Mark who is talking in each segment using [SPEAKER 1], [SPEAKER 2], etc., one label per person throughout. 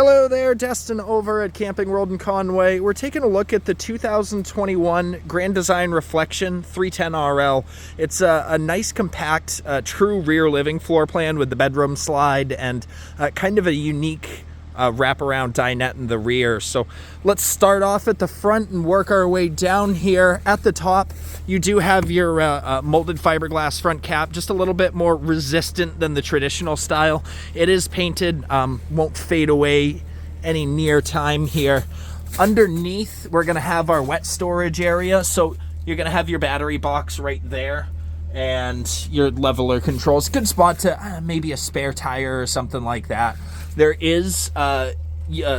[SPEAKER 1] Hello there, Destin over at Camping World in Conway. We're taking a look at the 2021 Grand Design Reflection 310RL. It's a nice, compact, true rear living floor plan with the bedroom slide and kind of a unique wraparound dinette in the rear. So let's start off at the front and work our way down here. At the top, you do have your molded fiberglass front cap, just a little bit more resistant than the traditional style. It is painted, won't fade away any near time here. Underneath, we're gonna have our wet storage area. So you're gonna have your battery box right there and your leveler controls. Good spot to maybe a spare tire or something like that. There is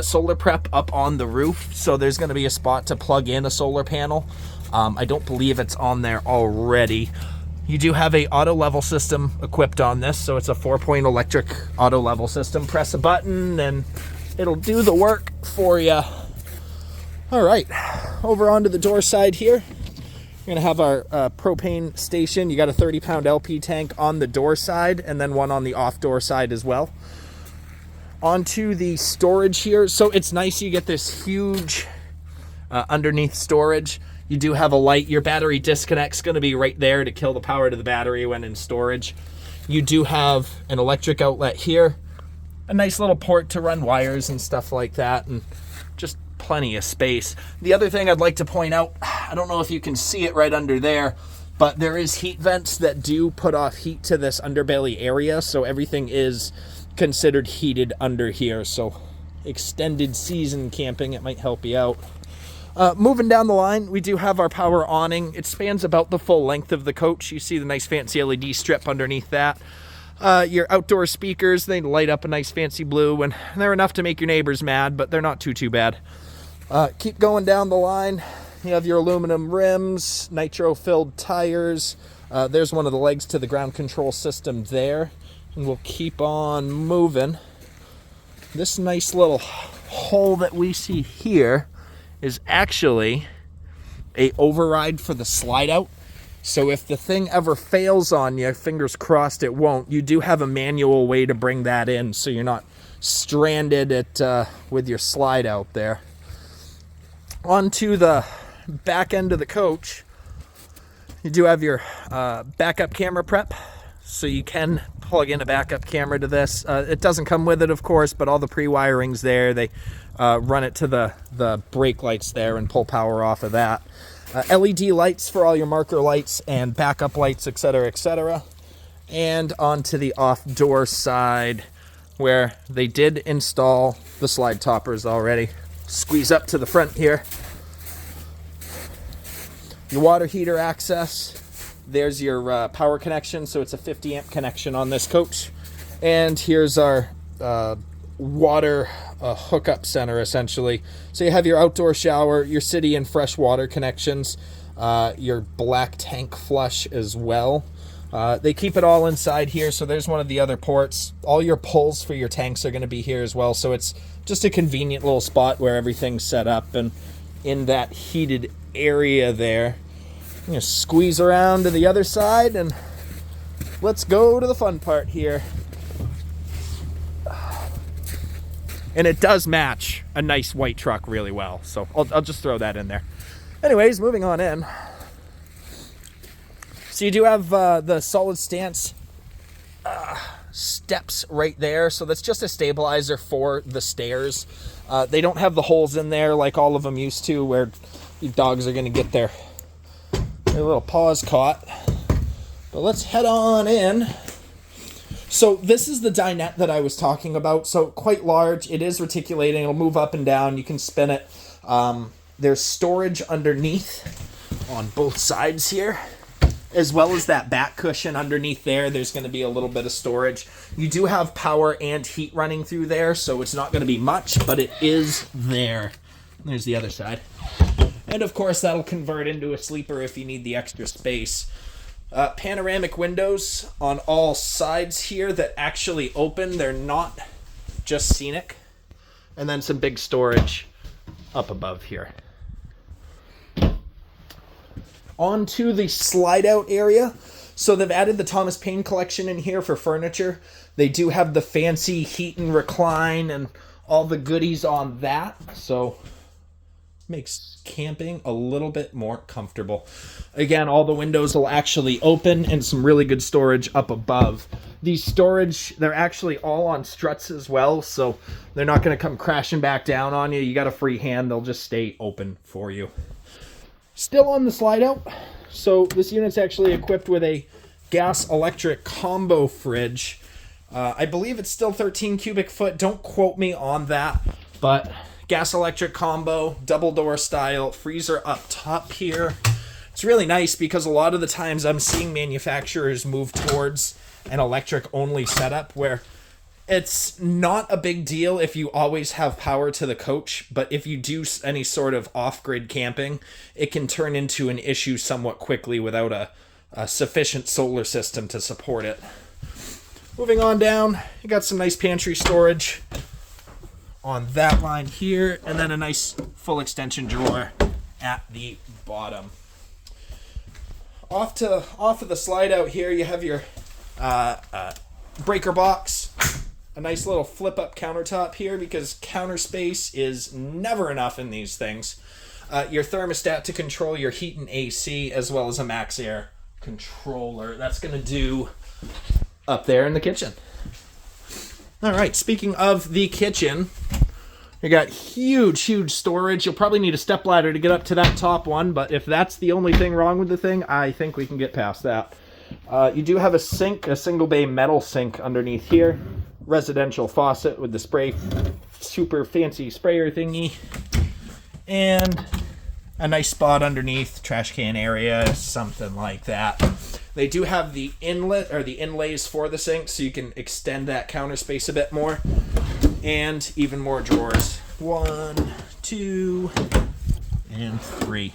[SPEAKER 1] solar prep up on the roof, so there's going to be a spot to plug in a solar panel. I don't believe it's on there already. You do have a auto level system equipped on this, so it's a 4-point electric auto level system. Press a button and it'll do the work for you. All right, over onto the door side here. We're going to have our propane station. You got a 30-pound LP tank on the door side and then one on the off door side as well. Onto the storage here. So it's nice you get this huge underneath storage. You do have a light. Your battery disconnect's going to be right there to kill the power to the battery when in storage. You do have an electric outlet here. A nice little port to run wires and stuff like that, and just plenty of space. The other thing I'd like to point out, I don't know if you can see it right under there, but there is heat vents that do put off heat to this underbelly area, so everything is considered heated under here. So extended season camping, it might help you out. Moving down the line, we do have our power awning. It spans about the full length of the coach. You see the nice fancy LED strip underneath that. Your outdoor speakers, they light up a nice fancy blue, and they're enough to make your neighbors mad, but they're not too bad. Keep going down the line. You have your aluminum rims, nitro filled tires. There's one of the legs to the ground control system there. And we'll keep on moving. This nice little hole that we see here is actually a override for the slide out. So if the thing ever fails on you, fingers crossed it won't, you do have a manual way to bring that in so you're not stranded with your slide out there. Onto the back end of the coach, you do have your backup camera prep. So you can plug in a backup camera to this. It doesn't come with it, of course, but all the pre-wiring's there. They run it to the brake lights there and pull power off of that. LED lights for all your marker lights and backup lights, etc., etc. And onto the off-door side where they did install the slide toppers already. Squeeze up to the front here. Your water heater access. There's your power connection, so it's a 50 amp connection on this coach. And here's our water hookup center, essentially. So you have your outdoor shower, your city and fresh water connections, your black tank flush as well. They keep it all inside here, so there's one of the other ports. All your pulls for your tanks are going to be here as well, so it's just a convenient little spot where everything's set up. And in that heated area there, I'm going to squeeze around to the other side and let's go to the fun part here. And it does match a nice white truck really well, so I'll just throw that in there. Anyways, moving on in. So you do have the solid stance steps right there, so that's just a stabilizer for the stairs. They don't have the holes in there like all of them used to, where your dogs are going to get their little paws caught. But let's head on in. So this is the dinette that I was talking about. So quite large. It is reticulating. It'll move up and down. You can spin it. There's storage underneath on both sides here, as well as that back cushion underneath there. There's going to be a little bit of storage. You do have power and heat running through there, so it's not going to be much, but it is there. There's the other side. And of course, that'll convert into a sleeper if you need the extra space. Panoramic windows on all sides here that actually open. They're not just scenic. And then some big storage up above here. Onto the slide out area. So they've added the Thomas Payne collection in here for furniture. They do have the fancy heat and recline and all the goodies on that, so makes camping a little bit more comfortable. Again, all the windows will actually open and some really good storage up above. These storage, they're actually all on struts as well, so they're not going to come crashing back down on you. You got a free hand, they'll just stay open for you. Still on the slide out. So this unit's actually equipped with a gas electric combo fridge. I believe it's still 13 cubic foot. Don't quote me on that, but gas electric combo, double door style, freezer up top here. It's really nice because a lot of the times I'm seeing manufacturers move towards an electric only setup where it's not a big deal if you always have power to the coach, but if you do any sort of off-grid camping, it can turn into an issue somewhat quickly without a sufficient solar system to support it. Moving on down, you got some nice pantry storage on that line here, and then a nice full extension drawer at the bottom. Off of the slide out here, you have your breaker box, a nice little flip up countertop here because counter space is never enough in these things. Your thermostat to control your heat and AC, as well as a MaxxAir controller. That's going to do up there in the kitchen. All right, speaking of the kitchen, you got huge storage. You'll probably need a stepladder to get up to that top one, but if that's the only thing wrong with the thing, I think we can get past that. You do have a sink, a single bay metal sink underneath here. Residential faucet with the spray, super fancy sprayer thingy. And a nice spot underneath, trash can area, something like that. They do have the inlet or the inlays for the sink, so you can extend that counter space a bit more. And even more drawers. 1, 2, and 3.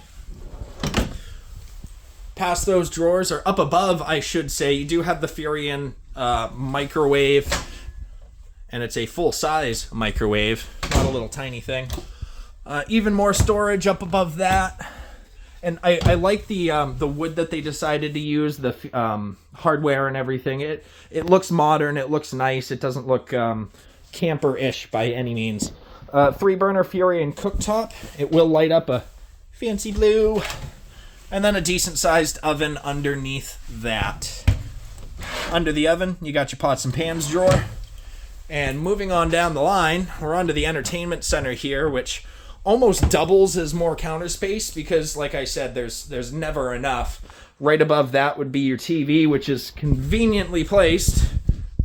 [SPEAKER 1] Past those drawers, or up above, I should say, you do have the Furrion microwave. And it's a full-size microwave, not a little tiny thing. Even more storage up above that. And I like the wood that they decided to use, the hardware and everything. It looks modern, it looks nice, it doesn't look camper-ish by any means. 3-burner Furrion cooktop. It will light up a fancy blue. And then a decent-sized oven underneath that. Under the oven, you got your pots and pans drawer. And moving on down the line, we're onto the entertainment center here, which almost doubles as more counter space because, like I said, there's never enough. Right above that would be your TV, which is conveniently placed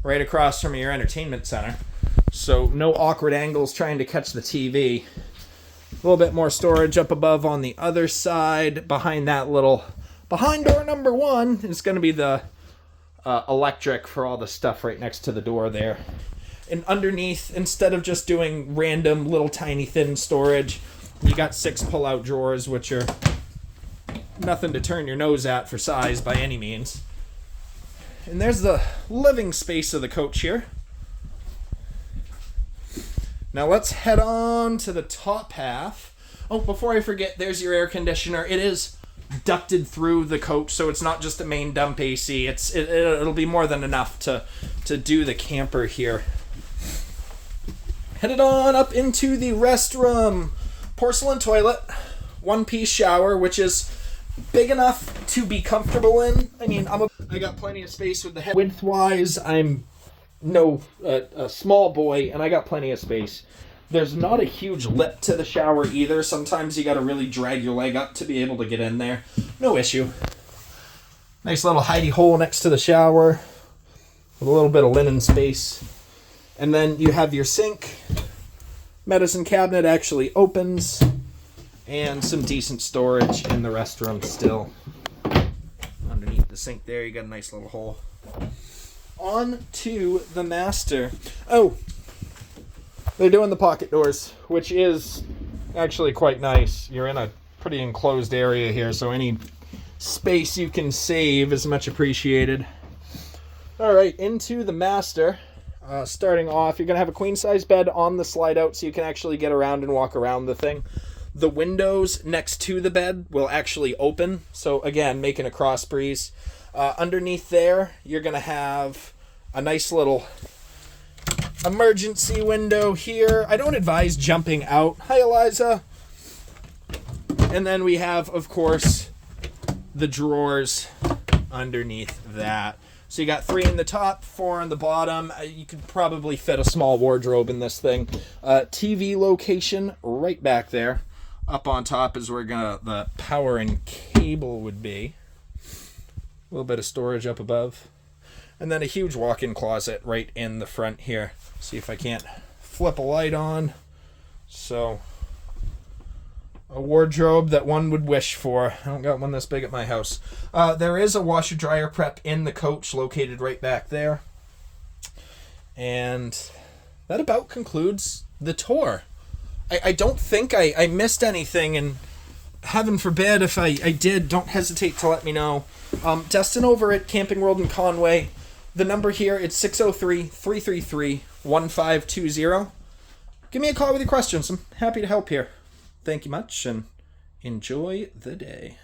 [SPEAKER 1] right across from your entertainment center. So no awkward angles trying to catch the TV. A little bit more storage up above on the other side. Behind door number 1 is going to be the electric for all the stuff right next to the door there. And underneath, instead of just doing random little tiny thin storage, you got 6 pull-out drawers, which are nothing to turn your nose at for size by any means. And there's the living space of the coach here. Now let's head on to the top half. Oh, before I forget, there's your air conditioner. It is ducted through the coach, so it's not just a main dump AC. It'll be more than enough to do the camper here. Headed on up into the restroom. Porcelain toilet, 1-piece shower, which is big enough to be comfortable in. I mean, I got plenty of space with the head. Width-wise, I'm a small boy, and I got plenty of space. There's not a huge lip to the shower either. Sometimes you got to really drag your leg up to be able to get in there. No issue. Nice little hidey hole next to the shower with a little bit of linen space. And then you have your sink. Medicine cabinet actually opens. And some decent storage in the restroom still. Underneath the sink there, you got a nice little hole. On to the master. Oh, they're doing the pocket doors, which is actually quite nice. You're in a pretty enclosed area here, so any space you can save is much appreciated. All right, into the master. Starting off, you're going to have a queen-size bed on the slide-out so you can actually get around and walk around the thing. The windows next to the bed will actually open, so again, making a cross breeze. Underneath there, you're going to have a nice little emergency window here. I don't advise jumping out. Hi, Eliza. And then we have, of course, the drawers underneath that. So you got 3 in the top, 4 on the bottom. You could probably fit a small wardrobe in this thing. TV location right back there. Up on top is where the power and cable would be. A little bit of storage up above. And then a huge walk-in closet right in the front here. See if I can't flip a light on. So, a wardrobe that one would wish for. I don't got one this big at my house. There is a washer-dryer prep in the coach located right back there. And that about concludes the tour. I don't think I missed anything, and heaven forbid if I did, don't hesitate to let me know. Destin over at Camping World in Conway. The number here, it's 603-333-1520. Give me a call with your questions. I'm happy to help here. Thank you much, and enjoy the day.